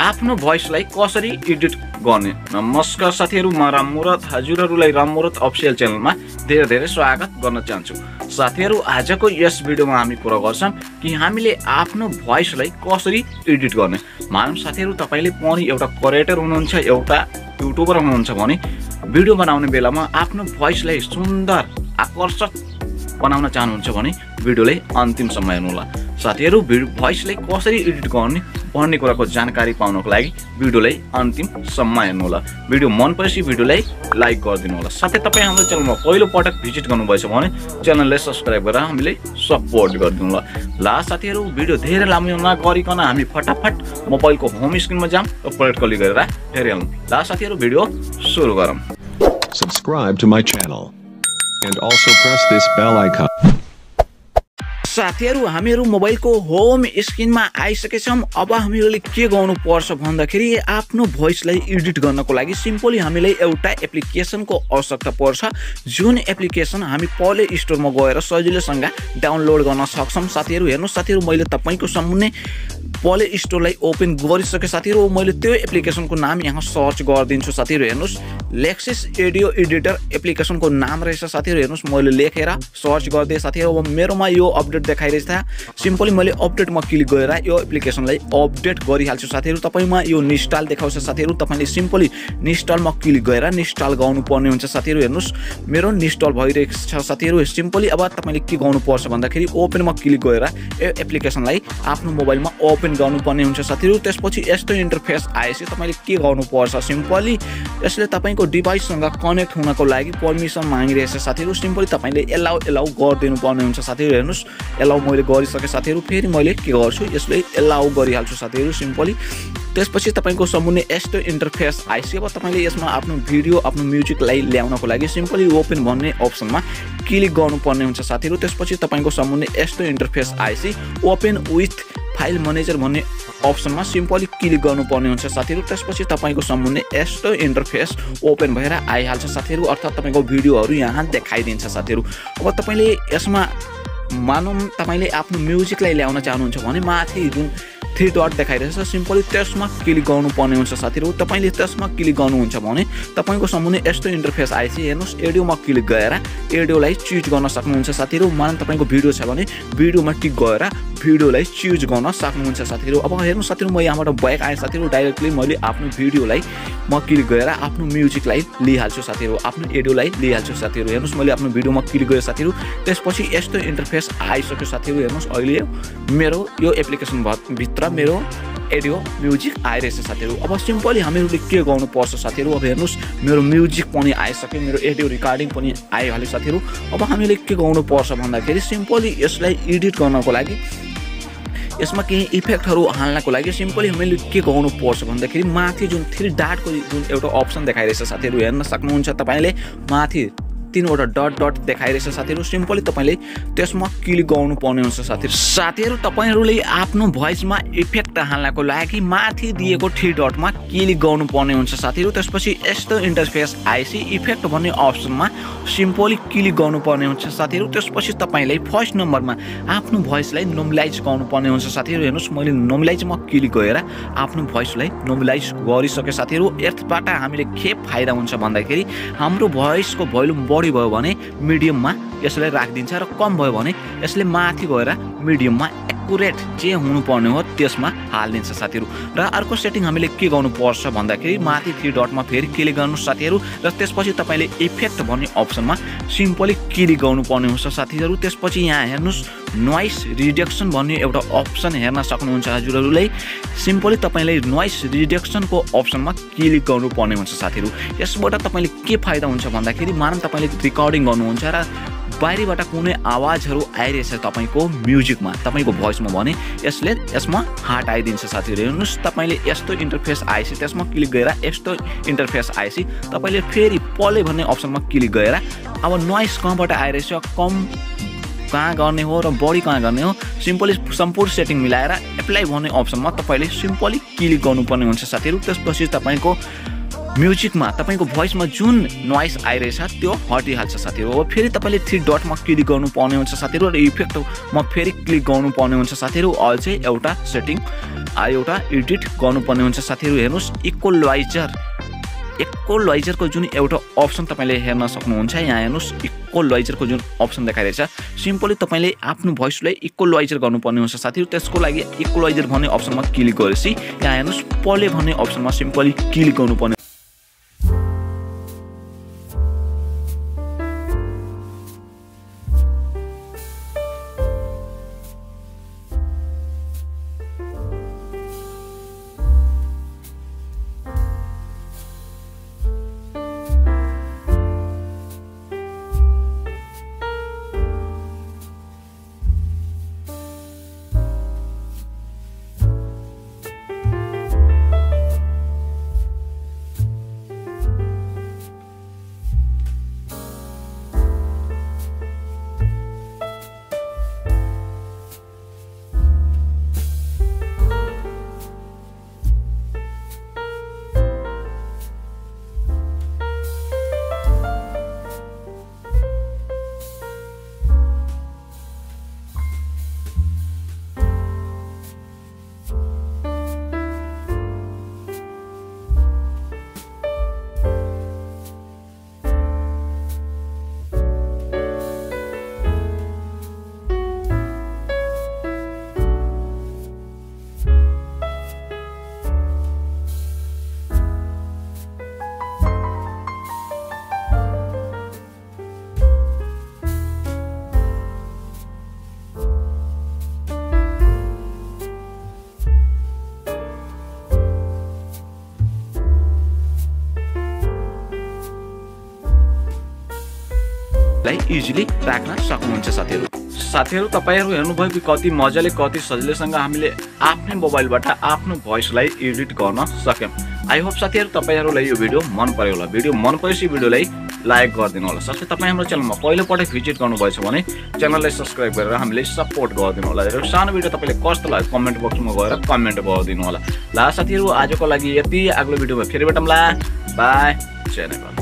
आफ्नो भोइसलाई कसरी एडिट गर्ने। नमस्कार साथीहरु, म राम मुरत हजुरहरुलाई राम मुरत अफिसियल च्यानलमा धेरै स्वागत गर्न चाहन्छु। साथीहरु, आजको यस भिडियोमा हामी कुरा गर्छौं कि हामीले आफ्नो भोइसलाई कसरी एडिट गर्ने। मानव साथीहरु, तपाईले पनि एउटा क्रिएटर हुनुहुन्छ, एउटा युट्युबर हुनुहुन्छ भने भिडियो बनाउने बेलामा आफ्नो भोइसलाई सुन्दर आकर्षक बनाउन चाहनुहुन्छ भने भिडियोलाई अन्तिमसम्म हेर्नुहोला। साथीहरु, भोइसलाई कसरी एडिट गर्ने भन्ने कुराको जानकारी पाउनको लागि भिडियोलाई अन्तिमसम्म हेर्नुहोला। भिडियो मन परेपछि भिडियोलाई लाइक गरिदिनु होला। साथै तपाई हाम्रो च्यानलमा पहिलो पटक भिजिट गर्नुभएछ भने च्यानललाई सब्स्क्राइब गरेर हामीले सपोर्ट गरिदिनु होला। ला साथीहरु, भिडियो धेरै लामो नगरिकन हामी फटाफट मोबाइलको होम स्क्रिनमा जाम र प्लेट क्लिक गरेर हेरिहालौं। ला साथीहरु, भिडियो सुरु गरौँ। Subscribe to my channel and also press this bell icon. साथीहरु, हामीहरु मोबाइलको होम स्क्रिनमा आइसकेछौं। अब हामीले के गर्नु पर्छ भन्दाखेरि आफ्नो भोइसलाई एडिट गर्नको लागि सिम्पली हामीलाई एउटा एप्लिकेसनको आवश्यकता पर्छ, जुन एप्लिकेसन हामी प्ले स्टोरमा गएर सजिलैसँग डाउनलोड गर्न सक्छौं। साथीहरु हेर्नुस्, साथीहरु मैले तपाईको सामुन्ने प्ले स्टोरलाई ओपन गरिसके। साथीहरु मैले त्यो एप्लिकेसनको नाम यहाँ सर्च गर्दिन्छु। साथीहरु हेर्नुस्, लेक्सिस एडियो एडिटर एप्लिकेसनको नाम रहेछ। साथीहरु हेर्नुस्, मैले लेखेर सर्च गर्दै। साथीहरु अब मेरोमा यो अपडेट देखाइरहेछ। सिम्पली मैले अपडेटमा क्लिक गरेर यो एप्लिकेसनलाई अपडेट गरिहाल्छु। साथीहरु तपाईमा यो इन्स्टल देखाउँछ। साथीहरु तपाईले सिम्पली इन्स्टलमा क्लिक गरेर इन्स्टल गर्नुपर्ने हुन्छ। साथीहरु हेर्नुस्, मेरो इन्स्टल भइरहेको छ। साथीहरु सिम्पली अब तपाईले के गर्नुपर्छ भन्दाखेरि ओपनमा क्लिक गरेर यो एप्लिकेसनलाई आफ्नो मोबाइलमा ओपन गर्नुपर्ने हुन्छ। साथीहरु त्यसपछि यस्तो इन्टरफेस आएपछि तपाईले के गर्नुपर्छ, सिम्पली यसले तपाईको डिभाइससँग कनेक्ट हुनको लागि परमिसन मागिरहेछ। साथीहरु सिम्पली तपाईले एलाउ गरिदिनु पर्ने हुन्छ। साथीहरु हेर्नुस्, एलाउ मैले गरिसके। साथीहरु फेरि मैले के गर्छु, यसले एलाउ गरिहाल्छु। साथीहरु सिम्पली त्यसपछि तपाईको सामुन्ने यस्तो इन्टरफेस आइसक्यो। अब तपाईले यसमा आफ्नो भिडियो आफ्नो म्युजिकलाई ल्याउनको लागि सिम्पली ओपन भन्ने अप्सनमा क्लिक गर्नुपर्ने हुन्छ। साथीहरु त्यसपछि तपाईको सामुन्ने यस्तो interface IC open with file manager भन्ने अप्सनमा सिम्पली क्लिक गर्नुपर्ने हुन्छ। साथीहरु त्यसपछि तपाईको सामुन्ने यस्तो इन्टरफेस ओपन भएर आइहाल्छ। साथीहरु अर्थात् तपाईको भिडियोहरु यहाँ देखाइदिन्छ। साथीहरु अब तपाईले यसमा मानौं तपाईले आफ्नो म्युजिकलाई ल्याउन चाहनुहुन्छ भने माथि जुन 3 डट देखाइरहेछ सिम्पली त्यसमा क्लिक गर्नुपर्ने हुन्छ। साथीहरु तपाईले त्यसमा क्लिक गर्नुहुन्छ भने तपाईको सामुन्ने यस्तो इन्टरफेस आइसि। हेर्नुस्, एडियोमा क्लिक गरेर एडियोलाई चुज गर्न सक्नुहुन्छ। साथीहरु मानौं तपाईको भिडियो छ भने भिडियोमा टिक गरेर भिडियोलाई चुज गर्न सक्नुहुन्छ। साथीहरु अब हेर्नुस्, साथीहरु म यहाँबाट ब्याक आए। साथीहरु डाइरेक्टली मैले आफ्नो भिडियोलाई म क्लिक गरेर आफ्नो म्युजिकलाई लिइहाल्छु। साथीहरु आफ्नो एडियोलाई लिइहाल्छु। साथीहरु हेर्नुस्, मैले आफ्नो भिडियोमा क्लिक गरे। साथीहरु त्यसपछि यस्तो इन्टरफेस आइसक्यो। साथीहरु हेर्नुस्, अहिले मेरो यो एप्लिकेसन भित्र मेरो एडियो म्युजिक आइरहेछ। साथीहरु अब सिम्पली हामीहरूले के गर्नुपर्छ, साथीहरु अब हेर्नुस्, मेरो म्युजिक पनि आइसक्यो, मेरो एडियो रेकर्डिङ पनि आइहाल्यो। साथीहरु अब हामीले के गर्नुपर्छ भन्दाखेरि सिम्पली यसलाई एडिट गर्नको लागि यसमा केही इफेक्टहरु हाल्नको लागि सिम्पली हामीले के गर्नुपर्छ भन्दाखेरि माथि जुन 3 डटको जुन एउटा अप्सन देखाइरहेछ। साथीहरु हेर्न सक्नुहुन्छ, तपाईले माथि 3 वटा डट देखाइरहेछ। साथीहरु सिम्पली तपाईले त्यसमा क्लिक गर्नुपर्ने हुन्छ। साथीहरु तपाईहरुले आफ्नो भोइसमा इफेक्ट हाल्नको लागि माथि दिएको 3 डटमा क्लिक गर्नुपर्ने हुन्छ। साथीहरु त्यसपछि यस्तो इन्टरफेस आइसि इफेक्ट भन्ने अप्सनमा सिम्पली क्लिक गर्नुपर्ने हुन्छ। साथीहरु त्यसपछि तपाईले फर्स्ट नम्बरमा आफ्नो भोइसलाई नर्मलाइज गर्नुपर्ने हुन्छ। साथीहरु हेर्नुस्, मैले नर्मलाइजमा क्लिक गरेर आफ्नो भोइसलाई नर्मलाइज गरिसके। साथीहरु यसबाट हामीले के फाइदा हुन्छ भन्दाखेरि हाम्रो भोइसको भोल्युम भयो भने मिडियममा यसलाई राखिदिन्छ र कम भयो भने यसले माथि गएर मिडियममा एक्युरेट जे हुनुपर्ने हो त्यसमा हाल्दिन्छ। साथीहरु र अर्को सेटिङ हामीले के गर्नुपर्छ भन्दाखेरि माथि 3 डटमा फेरि क्लिक गर्नुस्। साथीहरु र त्यसपछि तपाईले इफेक्ट भन्ने अप्सनमा सिम्पली क्लिक गर्नुपर्ने हुन्छ। साथीहरु त्यसपछि यहाँ हेर्नुस्, नोइज रिडक्सन भन्ने एउटा अप्सन हेर्न सक्नुहुन्छ। हजुरहरुले सिम्पली तपाईले नोइज रिडक्सनको अप्सनमा क्लिक गर्नुपर्ने हुन्छ। साथीहरु यसबाट तपाईले के फाइदा हुन्छ भन्दाखेरि मानौं तपाईले रेकर्डिङ गर्नुहुन्छ र बाहिरबाट कुनै आवाजहरु आइरहेछ तपाईको म्युजिकमा तपाईको भोइसमा भने यसले यसमा हटाइदिन्छ। साथीहरु हेर्नुस्, तपाईले यस्तो इन्टरफेस आइसि त्यसमा क्लिक गरेर यस्तो इन्टरफेस आइसि तपाईले फेरि प्ले भन्ने अप्सनमा क्लिक गरेर अब नोइज कहाँबाट आइरहेछ, कम कहाँ गर्ने हो र बढी कहाँ गर्ने हो सिम्पली सम्पूर्ण सेटिङ मिलाएर एप्लाई भन्ने अप्सनमा तपाईले सिम्पली क्लिक गर्नुपर्ने हुन्छ। साथीहरु त्यसपछि तपाईको म्युजिकमा तपाईको भोइसमा जुन नोइज आइरहेछ त्यो हटिहाल्छ साथीहरु। अब फेरि तपाईले 3 डटमा क्लिक गर्नुपर्ने हुन्छ साथीहरु र इफेक्टमा फेरि क्लिक गर्नुपर्ने हुन्छ साथीहरु। अल चाहिँ एउटा सेटिङ एउटा एडिट गर्नुपर्ने हुन्छ साथीहरु। हेर्नुस् इक्वलाइजरको जुन एउटा अप्सन तपाईले हेर्न सक्नुहुन्छ। यहाँ हेर्नुस् इक्वलाइजरको जुन अप्सन देखाइरहेछ सिम्पली तपाईले आफ्नो भोइसलाई इक्वलाइजर गर्नुपर्ने हुन्छ साथीहरु। त्यसको लागि इक्वलाइजर भन्ने अप्सनमा क्लिक गरेपछि यहाँ हेर्नुस् प्ले भन्ने अप्सनमा सिम्पली क्लिक गर्नुपर्ने इजिली राख्न सक्नुहुन्छ साथीहरु। साथीहरु तपाईहरु हेर्नुभयो कि कति मजाले कति सजिलैसँग हामीले आफ्नै मोबाइलबाट आफ्नो भोइसलाई एडिट गर्न सक्यौं। आई होप साथीहरु तपाईहरुलाई यो भिडियो मन पर्यो होला। भिडियो मन परेपछि भिडियोलाई लाइक गरिदिनु होला। साथै तपाई हाम्रो च्यानलमा पहिलो पटक भिजिट गर्नुभएछ भने च्यानललाई सब्स्क्राइब गरेर हामीले सपोर्ट गरिदिनु होला। र सानो भिडियो तपाईले कस्तो लाग्यो कमेन्ट बक्समा गएर कमेन्ट गरिदिनु होला। ल साथीहरु आजको लागि यति। अग्लो भिडियोमा फेरि भेटौँला। बाइ। जय नेपाल।